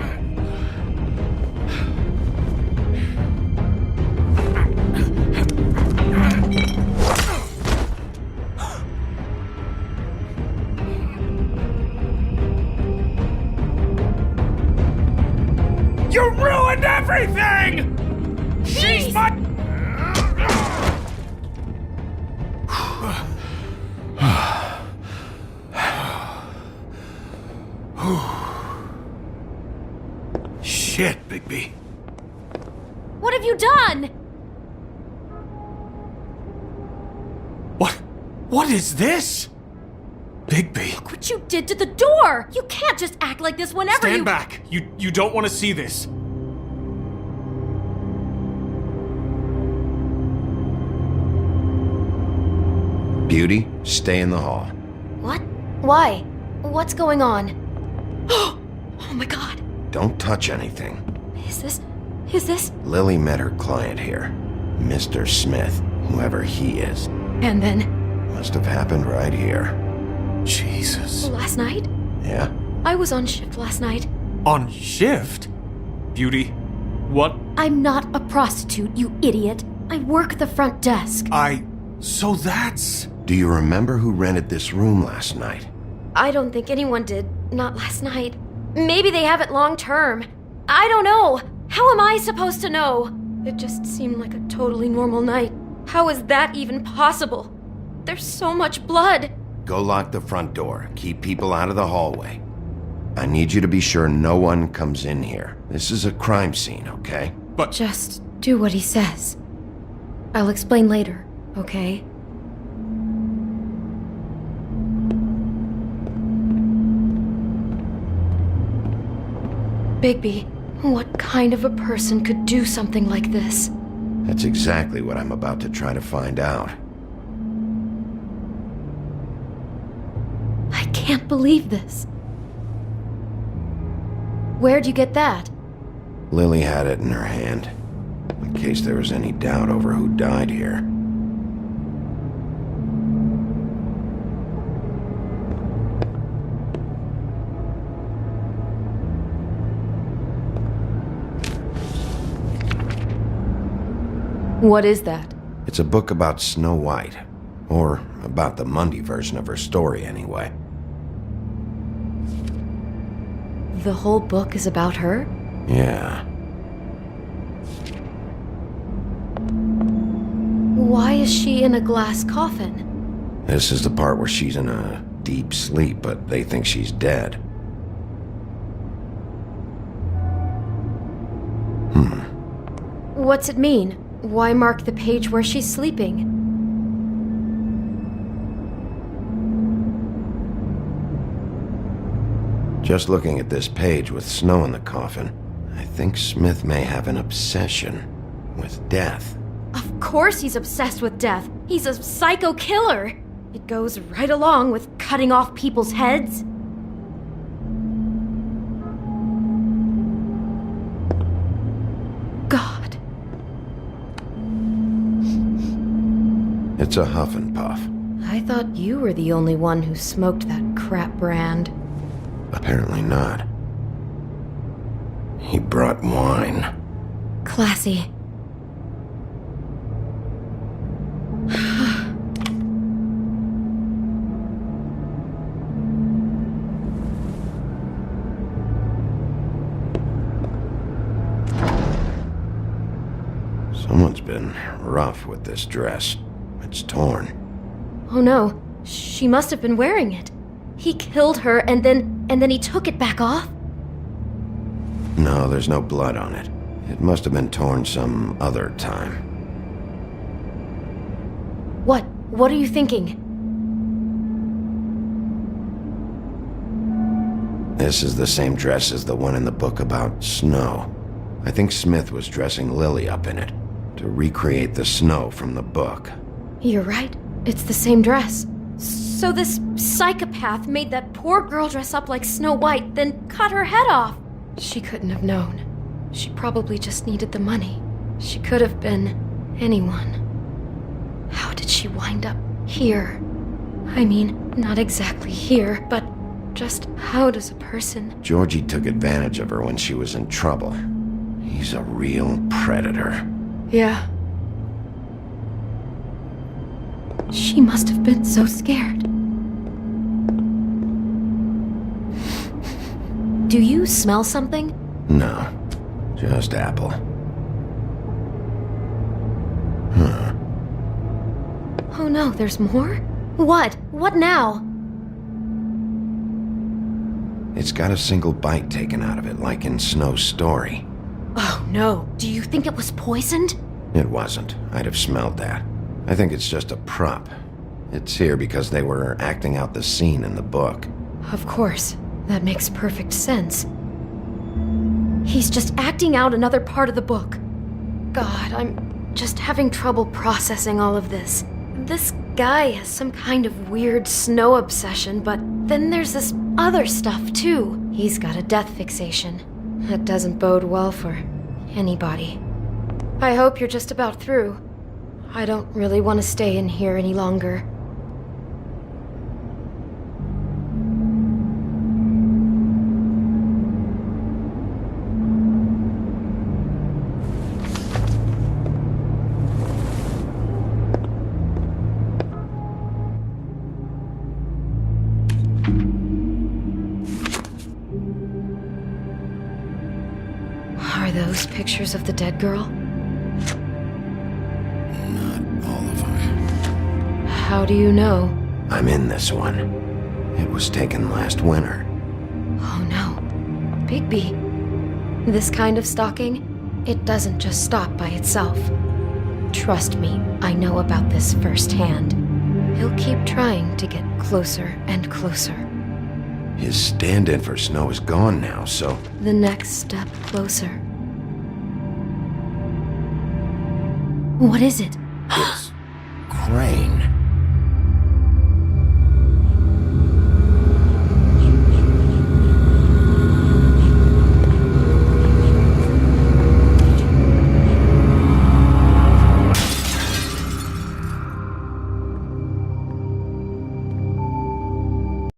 You ruined everything! She's my... Shit, Bigby. What have you done? What is this? Bigby. Look what you did to the door! You can't just act like this whenever Stand back. You don't want to see this. Beauty, stay in the hall. What? Why? What's going on? Oh my god. Don't touch anything. Is this? Lily met her client here, Mr. Smith, whoever he is. And then? Must have happened right here. Jesus. Last night? Yeah? I was on shift last night. On shift? Beauty, what? I'm not a prostitute, you idiot. I work the front desk. So that's... Do you remember who rented this room last night? I don't think anyone did. Not last night. Maybe they have it long term. I don't know. How am I supposed to know? It just seemed like a totally normal night. How is that even possible? There's so much blood. Go lock the front door. Keep people out of the hallway. I need you to be sure no one comes in here. This is a crime scene, okay? But... Just do what he says. I'll explain later, okay? Bigby, what kind of a person could do something like this? That's exactly what I'm about to try to find out. I can't believe this. Where'd you get that? Lily had it in her hand, in case there was any doubt over who died here. What is that? It's a book about Snow White. Or about the Mundy version of her story, anyway. The whole book is about her? Yeah. Why is she in a glass coffin? This is the part where she's in a deep sleep, but they think she's dead. What's it mean? Why mark the page where she's sleeping? Just looking at this page with snow in the coffin, I think Smith may have an obsession with death. Of course he's obsessed with death. He's a psycho killer. It goes right along with cutting off people's heads. God. It's a huff and puff. I thought you were the only one who smoked that crap brand. Apparently not. He brought wine. Classy. Someone's been rough with this dress. It's torn. Oh no, she must have been wearing it. He killed her and then he took it back off? No, there's no blood on it. It must have been torn some other time. What? What are you thinking? This is the same dress as the one in the book about snow. I think Smith was dressing Lily up in it, to recreate the snow from the book. You're right. It's the same dress. So this psychopath made that poor girl dress up like Snow White, then cut her head off. She couldn't have known. She probably just needed the money. She could have been anyone. How did she wind up here? I mean, not exactly here, but just how does a person... Georgie took advantage of her when she was in trouble. He's a real predator. Yeah. She must have been so scared. Do you smell something? No, just apple. Huh. Oh no, there's more? What? What now? It's got a single bite taken out of it, like in Snow's story. Oh no, do you think it was poisoned? It wasn't. I'd have smelled that. I think it's just a prop. It's here because they were acting out the scene in the book. Of course. That makes perfect sense. He's just acting out another part of the book. God, I'm just having trouble processing all of this. This guy has some kind of weird snow obsession, but then there's this other stuff too. He's got a death fixation. That doesn't bode well for anybody. I hope you're just about through. I don't really want to stay in here any longer. Are those pictures of the dead girl? Not all of them. How do you know? I'm in this one. It was taken last winter. Oh no. Bigby. This kind of stalking, it doesn't just stop by itself. Trust me, I know about this firsthand. He'll keep trying to get closer and closer. His stand-in for Snow is gone now, so... The next step closer. What is it? It's Crane.